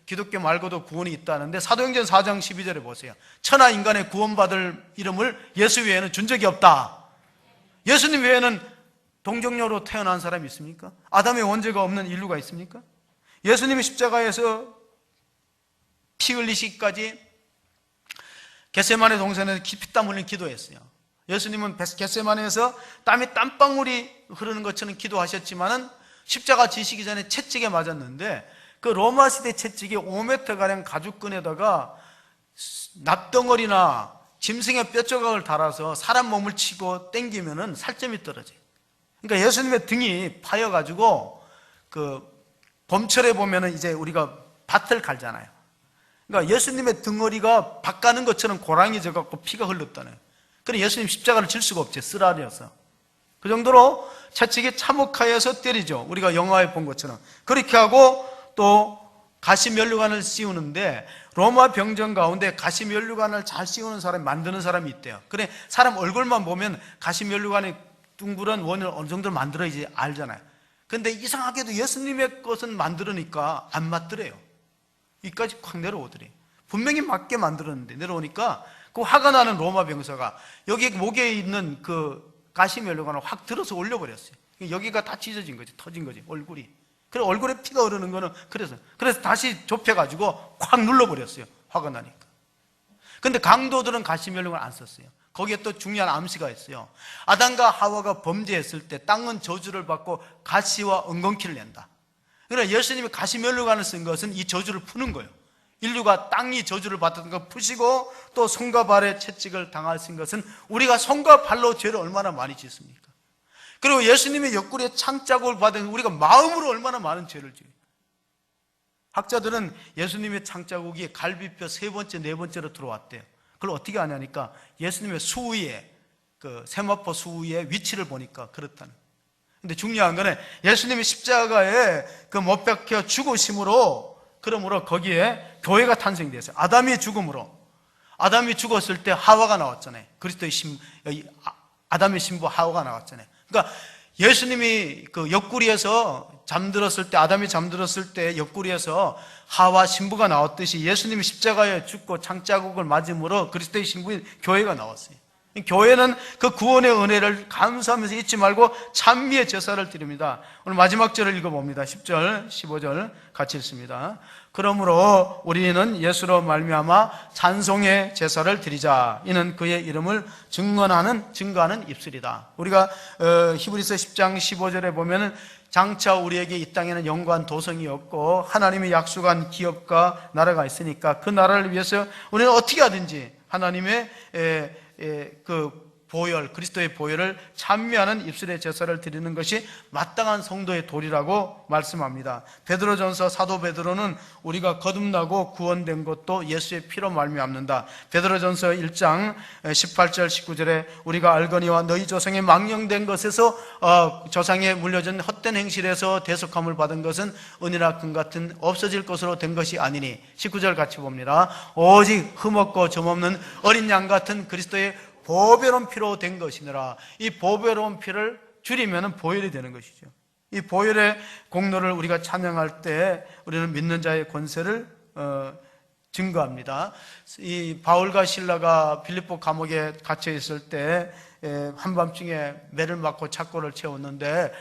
기독교 말고도 구원이 있다는데, 사도행전 4장 12절에 보세요. 천하 인간의 구원받을 이름을 예수 외에는 준 적이 없다. 예수님 외에는 동정녀로 태어난 사람이 있습니까? 아담의 원죄가 없는 인류가 있습니까? 예수님이 십자가에서 피 흘리시기까지 겟세마네 동산에서 피땀 흘린 기도했어요. 예수님은 겟세마네에서 땀이 땀방울이 흐르는 것처럼 기도하셨지만은 십자가 지시기 전에 채찍에 맞았는데, 그 로마 시대 채찍이 5m가량 가죽끈에다가 납덩어리나 짐승의 뼈조각을 달아서 사람 몸을 치고 당기면은 살점이 떨어져요. 그러니까 예수님의 등이 파여가지고, 그 봄철에 보면은 이제 우리가 밭을 갈잖아요. 그러니까 예수님의 등허리가 밭 가는 것처럼 고랑이 져갖고 피가 흘렀다네요. 그래 예수님 십자가를 질 수가 없지, 쓰라려서. 그 정도로 채찍이 참혹하여서 때리죠. 우리가 영화에 본 것처럼. 그렇게 하고 또 가시면류관을 씌우는데, 로마 병정 가운데 가시면류관을 잘 씌우는 사람이, 만드는 사람이 있대요. 그래 사람 얼굴만 보면 가시면류관이 둥그런 원을 어느 정도 만들어야지 알잖아요. 근데 이상하게도 예수님의 것은 만들으니까 안 맞더래요. 여기까지 확 내려오더래요. 분명히 맞게 만들었는데 내려오니까 그 화가 나는 로마 병사가 여기 목에 있는 그 가시멜로관을 확 들어서 올려버렸어요. 여기가 다 찢어진 거지, 터진 거지, 얼굴이. 그래 얼굴에 피가 흐르는 거는 그래서 다시 좁혀가지고 확 눌러버렸어요. 화가 나니까. 근데 강도들은 가시멜로관을 안 썼어요. 거기에 또 중요한 암시가 있어요. 아담과 하와가 범죄했을 때 땅은 저주를 받고 가시와 엉겅퀴를 낸다. 그러나 예수님이 가시멜로관을 쓴 것은 이 저주를 푸는 거예요. 인류가 땅이 저주를 받았던 걸 푸시고 또 손과 발에 채찍을 당하신 것은 우리가 손과 발로 죄를 얼마나 많이 짓습니까? 그리고 예수님의 옆구리에 창자국을 받은 우리가 마음으로 얼마나 많은 죄를 지어요. 학자들은 예수님의 창자국이 갈비뼈 3번째, 4번째로 들어왔대요. 그걸 어떻게 아냐니까 예수님의 수위에, 그 세마포 수위의 위치를 보니까 그렇다는. 근데 중요한 거는 예수님이 십자가에 그 못 박혀 죽으심으로, 그러므로 거기에 교회가 탄생됐어요. 아담이 죽음으로. 아담이 죽었을 때 하와가 나왔잖아요. 그리스도의 아담의 신부 하와가 나왔잖아요. 그러니까 예수님이 그 옆구리에서 잠들었을 때, 아담이 잠들었을 때 옆구리에서 하와 신부가 나왔듯이 예수님이 십자가에 죽고 창자국을 맞음으로 그리스도의 신부인 교회가 나왔어요. 교회는 그 구원의 은혜를 감사하면서 잊지 말고 찬미의 제사를 드립니다. 오늘 마지막 절을 읽어봅니다. 10절, 15절 같이 읽습니다. 그러므로 우리는 예수로 말미암아 찬송의 제사를 드리자. 이는 그의 이름을 증거하는 입술이다. 우리가 히브리서 10장 15절에 보면은 장차 우리에게 이 땅에는 영광 도성이 없고 하나님이 약속한 기업과 나라가 있으니까 그 나라를 위해서 우리는 어떻게 하든지 하나님의 그 보혈, 그리스도의 보혈을 찬미하는 입술의 제사를 드리는 것이 마땅한 성도의 도리라고 말씀합니다. 베드로전서 사도 베드로는 우리가 거듭나고 구원된 것도 예수의 피로 말미암는다. 베드로전서 1장 18절 19절에 우리가 알거니와 너희 조상이 망령된 것에서 조상에 물려준 헛된 행실에서 대속함을 받은 것은 은이나 금 같은 없어질 것으로 된 것이 아니니. 19절 같이 봅니다. 오직 흠없고 점없는 어린 양 같은 그리스도의 보배로운 피로 된 것이니라. 이 보배로운 피를 줄이면 보혈이 되는 것이죠. 이 보혈의 공로를 우리가 찬양할 때 우리는 믿는 자의 권세를 증거합니다. 이 바울과 실라가 빌립보 감옥에 갇혀 있을 때 한밤중에 매를 맞고 착고를 채웠는데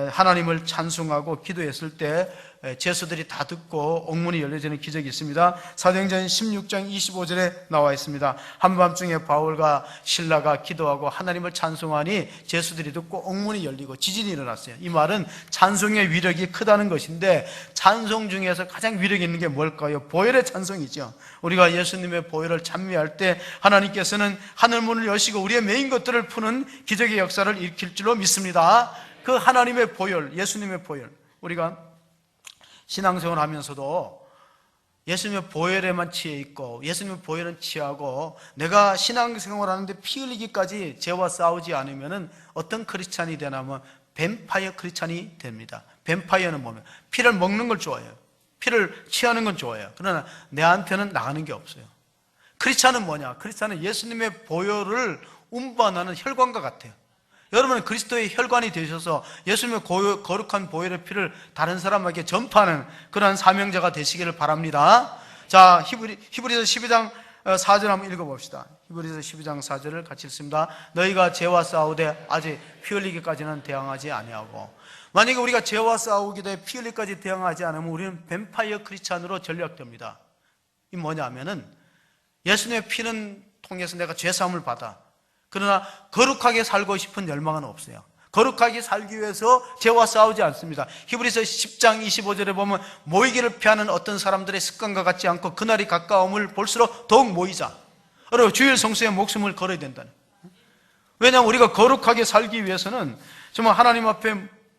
하나님을 찬송하고 기도했을 때 죄수들이 다 듣고 옥문이 열려지는 기적이 있습니다. 사도행전 16장 25절에 나와 있습니다. 한밤중에 바울과 실라가 기도하고 하나님을 찬송하니 죄수들이 듣고 옥문이 열리고 지진이 일어났어요. 이 말은 찬송의 위력이 크다는 것인데 찬송 중에서 가장 위력 있는 게 뭘까요? 보혈의 찬송이죠. 우리가 예수님의 보혈을 찬미할 때 하나님께서는 하늘문을 여시고 우리의 메인 것들을 푸는 기적의 역사를 일으킬 줄로 믿습니다. 그 하나님의 보혈, 예수님의 보혈, 우리가 신앙생활 하면서도 예수님의 보혈에만 취해 있고 예수님의 보혈은 취하고 내가 신앙생활 하는데 피 흘리기까지 죄와 싸우지 않으면 어떤 크리스찬이 되냐면 뱀파이어 크리스찬이 됩니다. 뱀파이어는 뭐냐면 피를 먹는 걸 좋아해요. 피를 취하는 건 좋아해요. 그러나 내한테는 나가는 게 없어요. 크리스찬은 뭐냐? 크리스찬은 예수님의 보혈을 운반하는 혈관과 같아요. 여러분은 그리스도의 혈관이 되셔서 예수님의 거룩한 보혈의 피를 다른 사람에게 전파하는 그러한 사명자가 되시기를 바랍니다. 자, 히브리서 12장 4절 한번 읽어봅시다. 히브리서 12장 4절을 같이 읽습니다. 너희가 죄와 싸우되 아직 피 흘리기까지는 대항하지 아니하고. 만약에 우리가 죄와 싸우게 돼 피 흘리기까지 대항하지 않으면 우리는 뱀파이어 크리스찬으로 전락됩니다. 이 뭐냐면은 예수님의 피는 통해서 내가 죄사함을 받아. 그러나 거룩하게 살고 싶은 열망은 없어요. 거룩하게 살기 위해서 죄와 싸우지 않습니다. 히브리서 10장 25절에 보면 모이기를 피하는 어떤 사람들의 습관과 같지 않고 그날이 가까움을 볼수록 더욱 모이자. 그리고 주일 성수에 목숨을 걸어야 된다는. 왜냐하면 우리가 거룩하게 살기 위해서는 정말 하나님 앞에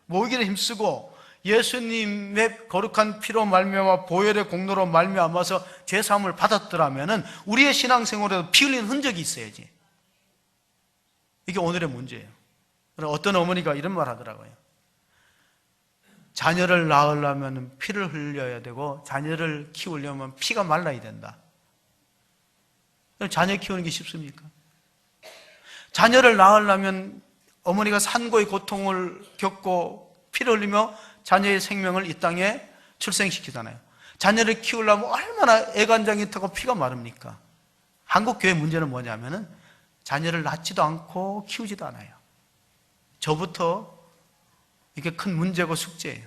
모이기를 힘쓰고 예수님의 거룩한 피로 말미암아 보혈의 공로로 말미암아서 죄사함을 받았더라면 우리의 신앙생활에도 피 흘리는 흔적이 있어야지. 이게 오늘의 문제예요. 어떤 어머니가 이런 말 하더라고요. 자녀를 낳으려면 피를 흘려야 되고 자녀를 키우려면 피가 말라야 된다. 자녀 키우는 게 쉽습니까? 자녀를 낳으려면 어머니가 산고의 고통을 겪고 피를 흘리며 자녀의 생명을 이 땅에 출생시키잖아요. 자녀를 키우려면 얼마나 애간장이 타고 피가 마릅니까? 한국 교회 문제는 뭐냐면은 자녀를 낳지도 않고 키우지도 않아요. 저부터 이게 큰 문제고 숙제예요.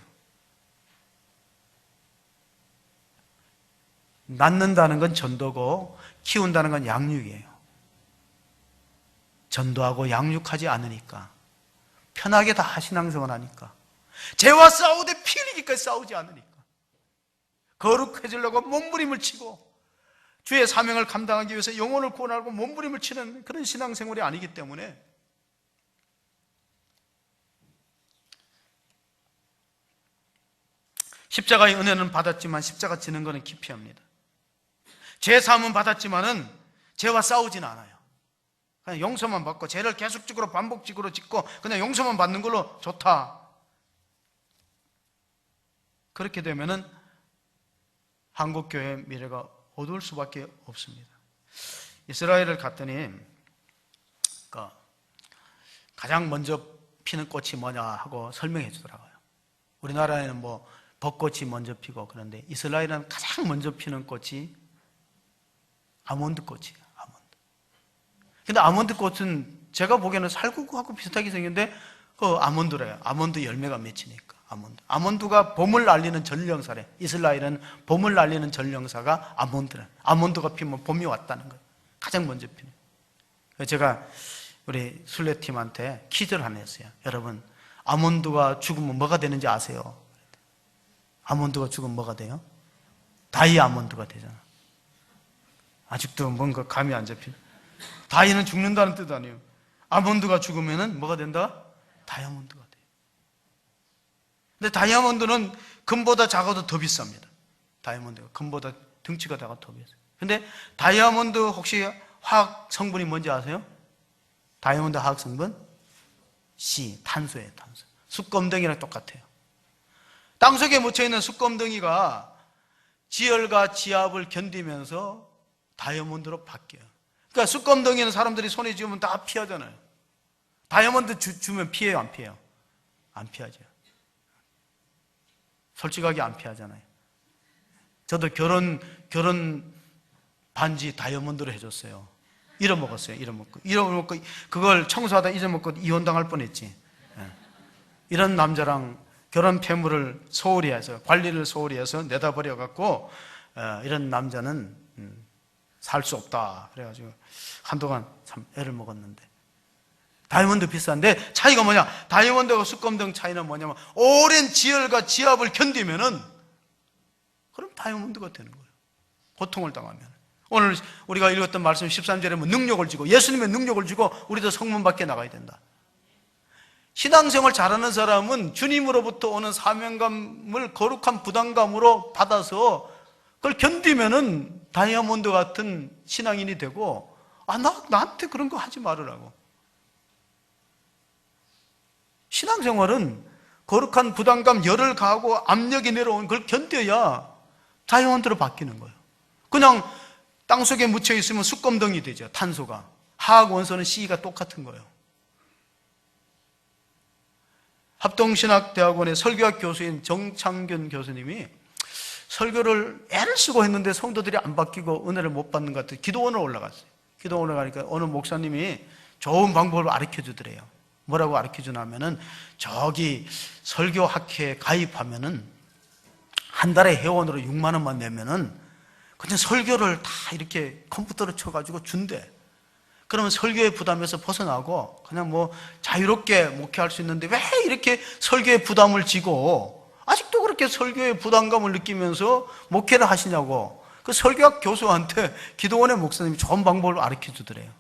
낳는다는 건 전도고 키운다는 건 양육이에요. 전도하고 양육하지 않으니까, 편하게 다 신앙생활 하니까, 죄와 싸우되 피 흘리기까지 싸우지 않으니까, 거룩해지려고 몸부림을 치고 주의 사명을 감당하기 위해서 영혼을 구원하고 몸부림을 치는 그런 신앙생활이 아니기 때문에 십자가의 은혜는 받았지만 십자가 지는 것은 기피합니다. 죄 사함은 받았지만은 죄와 싸우지는 않아요. 그냥 용서만 받고 죄를 계속적으로 반복적으로 짓고 그냥 용서만 받는 걸로 좋다. 그렇게 되면은 한국 교회의 미래가 어두울 수밖에 없습니다. 이스라엘을 갔더니 가장 먼저 피는 꽃이 뭐냐 하고 설명해 주더라고요. 우리나라에는 뭐 벚꽃이 먼저 피고 그런데 이스라엘은 가장 먼저 피는 꽃이 아몬드 꽃이에요. 아몬드. 근데 아몬드 꽃은 제가 보기에는 살구하고 비슷하게 생겼는데 아몬드래요. 아몬드 열매가 맺히니까 아몬드가 봄을 알리는 전령사래. 이스라엘은 봄을 알리는 전령사가 아몬드래. 아몬드가 피면 봄이 왔다는 거예요. 가장 먼저 피는. 제가 우리 순례팀한테 퀴즈를 하나 했어요. 여러분, 아몬드가 죽으면 뭐가 되는지 아세요? 아몬드가 죽으면 뭐가 돼요? 다이아몬드가 되잖아. 아직도 뭔가 감이 안 잡히네. 다이는 죽는다는 뜻 아니에요. 아몬드가 죽으면 뭐가 된다? 다이아몬드가 돼요. 근데 다이아몬드는 금보다 작아도 더 비쌉니다. 다이아몬드가 금보다 덩치가 작아도 더 비싸요. 근데 다이아몬드 혹시 화학 성분이 뭔지 아세요? 다이아몬드 화학 성분? C, 탄소예요. 탄소. 숯검덩이랑 똑같아요. 땅속에 묻혀있는 숯검덩이가 지열과 지압을 견디면서 다이아몬드로 바뀌어요. 그러니까 숯검덩이는 사람들이 손에 쥐우면 다 피하잖아요. 다이아몬드 주면 피해요, 안 피해요? 안 피하죠. 솔직하게 안 피하잖아요. 저도 결혼 반지 다이아몬드로 해줬어요. 잃어먹었어요. 잃어먹고 그걸 청소하다 잊어먹고 이혼당할 뻔했지. 이런 남자랑 결혼 폐물을 소홀히 해서, 관리를 소홀히 해서 내다 버려갖고 이런 남자는 살 수 없다 그래가지고 한동안 참 애를 먹었는데, 다이아몬드 비싼데 차이가 뭐냐? 다이아몬드하고 숯검등 차이는 뭐냐면 오랜 지열과 지압을 견디면은 그럼 다이아몬드가 되는 거예요. 고통을 당하면. 오늘 우리가 읽었던 말씀 13절에 뭐 능력을 주고, 예수님의 능력을 주고 우리도 성문 밖에 나가야 된다. 신앙생활 잘하는 사람은 주님으로부터 오는 사명감을 거룩한 부담감으로 받아서 그걸 견디면은 다이아몬드 같은 신앙인이 되고, 나한테 그런 거 하지 말으라고. 신앙생활은 거룩한 부담감, 열을 가하고 압력이 내려오는 걸 견뎌야 다이아몬드로 바뀌는 거예요. 그냥 땅속에 묻혀 있으면 숯검덩이 되죠. 탄소가. 화학 원소는 C가 똑같은 거예요. 합동신학대학원의 설교학 교수인 정창균 교수님이 설교를 애를 쓰고 했는데 성도들이 안 바뀌고 은혜를 못 받는 것 같아요. 기도원을 올라갔어요. 기도원을 가니까 어느 목사님이 좋은 방법을 가르쳐 주더래요. 뭐라고 가르쳐 주냐면은 저기 설교학회에 가입하면은 한 달에 회원으로 6만 원만 내면은 그냥 설교를 다 이렇게 컴퓨터로 쳐가지고 준대. 그러면 설교의 부담에서 벗어나고 그냥 뭐 자유롭게 목회할 수 있는데 왜 이렇게 설교의 부담을 지고 아직도 그렇게 설교의 부담감을 느끼면서 목회를 하시냐고. 그 설교학 교수한테 기도원의 목사님이 좋은 방법을 가르쳐 주더래요.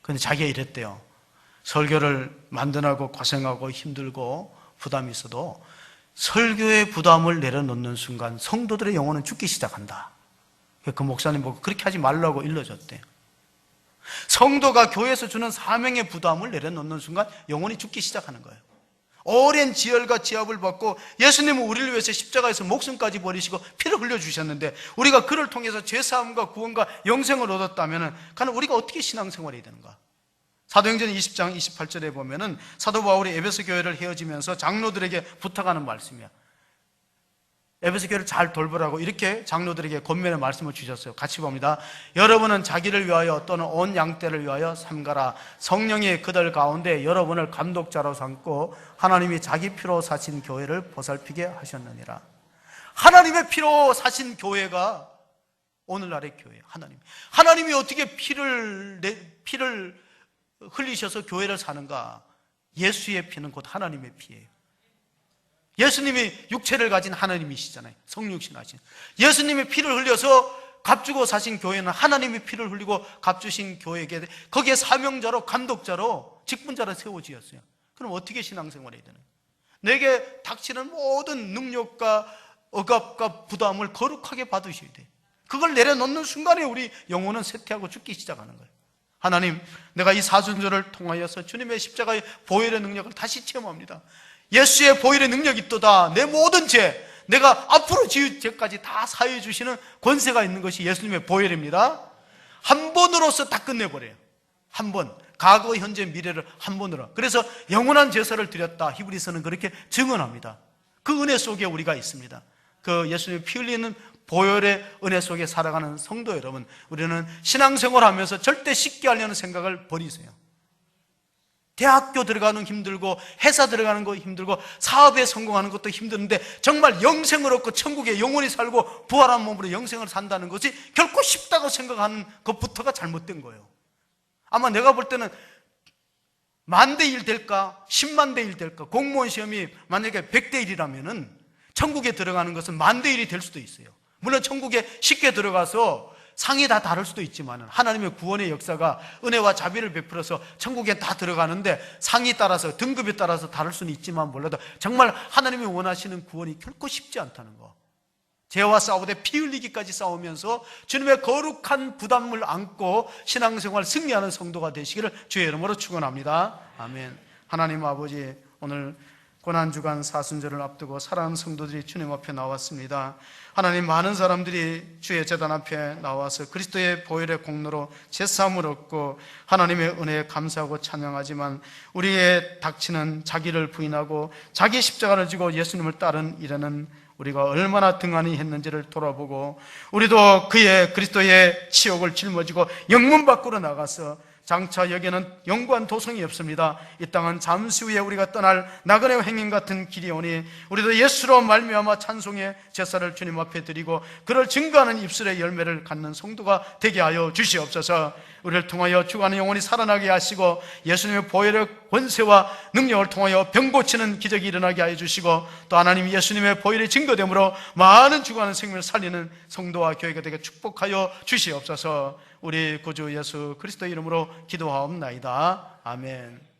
근데 자기가 이랬대요. 설교를 만드느라고 고생하고 힘들고 부담이 있어도 설교의 부담을 내려놓는 순간 성도들의 영혼은 죽기 시작한다. 그 목사님 보고 그렇게 하지 말라고 일러줬대요. 성도가 교회에서 주는 사명의 부담을 내려놓는 순간 영혼이 죽기 시작하는 거예요. 오랜 지열과 지압을 받고 예수님은 우리를 위해서 십자가에서 목숨까지 버리시고 피를 흘려주셨는데 우리가 그를 통해서 죄사함과 구원과 영생을 얻었다면 우리가 어떻게 신앙생활이 되는가? 사도행전 20장 28절에 보면은 사도 바울이 에베소 교회를 헤어지면서 장로들에게 부탁하는 말씀이야. 에베소 교회를 잘 돌보라고 이렇게 장로들에게 권면의 말씀을 주셨어요. 같이 봅니다. 여러분은 자기를 위하여 또는 온 양떼를 위하여 삼가라. 성령이 그들 가운데 여러분을 감독자로 삼고 하나님이 자기 피로 사신 교회를 보살피게 하셨느니라. 하나님의 피로 사신 교회가 오늘날의 교회. 하나님이 어떻게 피를 흘리셔서 교회를 사는가? 예수의 피는 곧 하나님의 피예요. 예수님이 육체를 가진 하나님이시잖아요. 성육신하신 예수님이 피를 흘려서 값주고 사신 교회는 하나님이 피를 흘리고 값주신 교회에게 거기에 사명자로 감독자로 직분자로 세워지었어요. 그럼 어떻게 신앙생활을 해야 되나요? 내게 닥치는 모든 능력과 억압과 부담을 거룩하게 받으셔야 돼요. 그걸 내려놓는 순간에 우리 영혼은 쇠퇴하고 죽기 시작하는 거예요. 하나님, 내가 이 사순절을 통하여서 주님의 십자가의 보혈의 능력을 다시 체험합니다. 예수의 보혈의 능력이 있도다. 내 모든 죄, 내가 앞으로 지을 죄까지 다 사해 주시는 권세가 있는 것이 예수님의 보혈입니다. 한 번으로서 다 끝내버려요. 한 번, 과거, 현재, 미래를 한 번으로. 그래서 영원한 제사를 드렸다. 히브리서는 그렇게 증언합니다. 그 은혜 속에 우리가 있습니다. 그 예수님의 피 흘리는 보혈의 은혜 속에 살아가는 성도 여러분, 우리는 신앙생활하면서 절대 쉽게 하려는 생각을 버리세요. 대학교 들어가는 힘들고 회사 들어가는 거 힘들고 사업에 성공하는 것도 힘드는데 정말 영생을 얻고 천국에 영원히 살고 부활한 몸으로 영생을 산다는 것이 결코 쉽다고 생각하는 것부터가 잘못된 거예요. 아마 내가 볼 때는 10,000대 1 될까 100,000대 1 될까, 공무원 시험이 만약에 100대 1이라면은 천국에 들어가는 것은 10,000대 1이 될 수도 있어요. 물론 천국에 쉽게 들어가서 상이 다 다를 수도 있지만 하나님의 구원의 역사가 은혜와 자비를 베풀어서 천국에 다 들어가는데 상이 따라서 등급에 따라서 다를 수는 있지만 몰라도 정말 하나님이 원하시는 구원이 결코 쉽지 않다는 거. 죄와 싸우되 피 흘리기까지 싸우면서 주님의 거룩한 부담을 안고 신앙생활 승리하는 성도가 되시기를 주의 이름으로 축원합니다. 아멘. 하나님 아버지, 오늘 고난주간 사순절을 앞두고 사랑하는 성도들이 주님 앞에 나왔습니다. 하나님, 많은 사람들이 주의 제단 앞에 나와서 그리스도의 보혈의 공로로 제사함을 얻고 하나님의 은혜에 감사하고 찬양하지만 우리의 닥치는 자기를 부인하고 자기 십자가를 지고 예수님을 따른 일에는 우리가 얼마나 등한히 했는지를 돌아보고 우리도 그의 그리스도의 치욕을 짊어지고 영문 밖으로 나가서 장차 여기는 영구한 도성이 없습니다. 이 땅은 잠시 후에 우리가 떠날 나그네 행인 같은 길이 오니 우리도 예수로 말미암아 찬송의 제사를 주님 앞에 드리고 그를 증거하는 입술의 열매를 갖는 성도가 되게 하여 주시옵소서. 우리를 통하여 주가는 영혼이 살아나게 하시고 예수님의 보혈의 권세와 능력을 통하여 병 고치는 기적이 일어나게 하여 주시고 또 하나님 예수님의 보혈의 증거됨으로 많은 주가는 생명을 살리는 성도와 교회가 되게 축복하여 주시옵소서. 우리 구주 예수 그리스도 이름으로 기도하옵나이다. 아멘.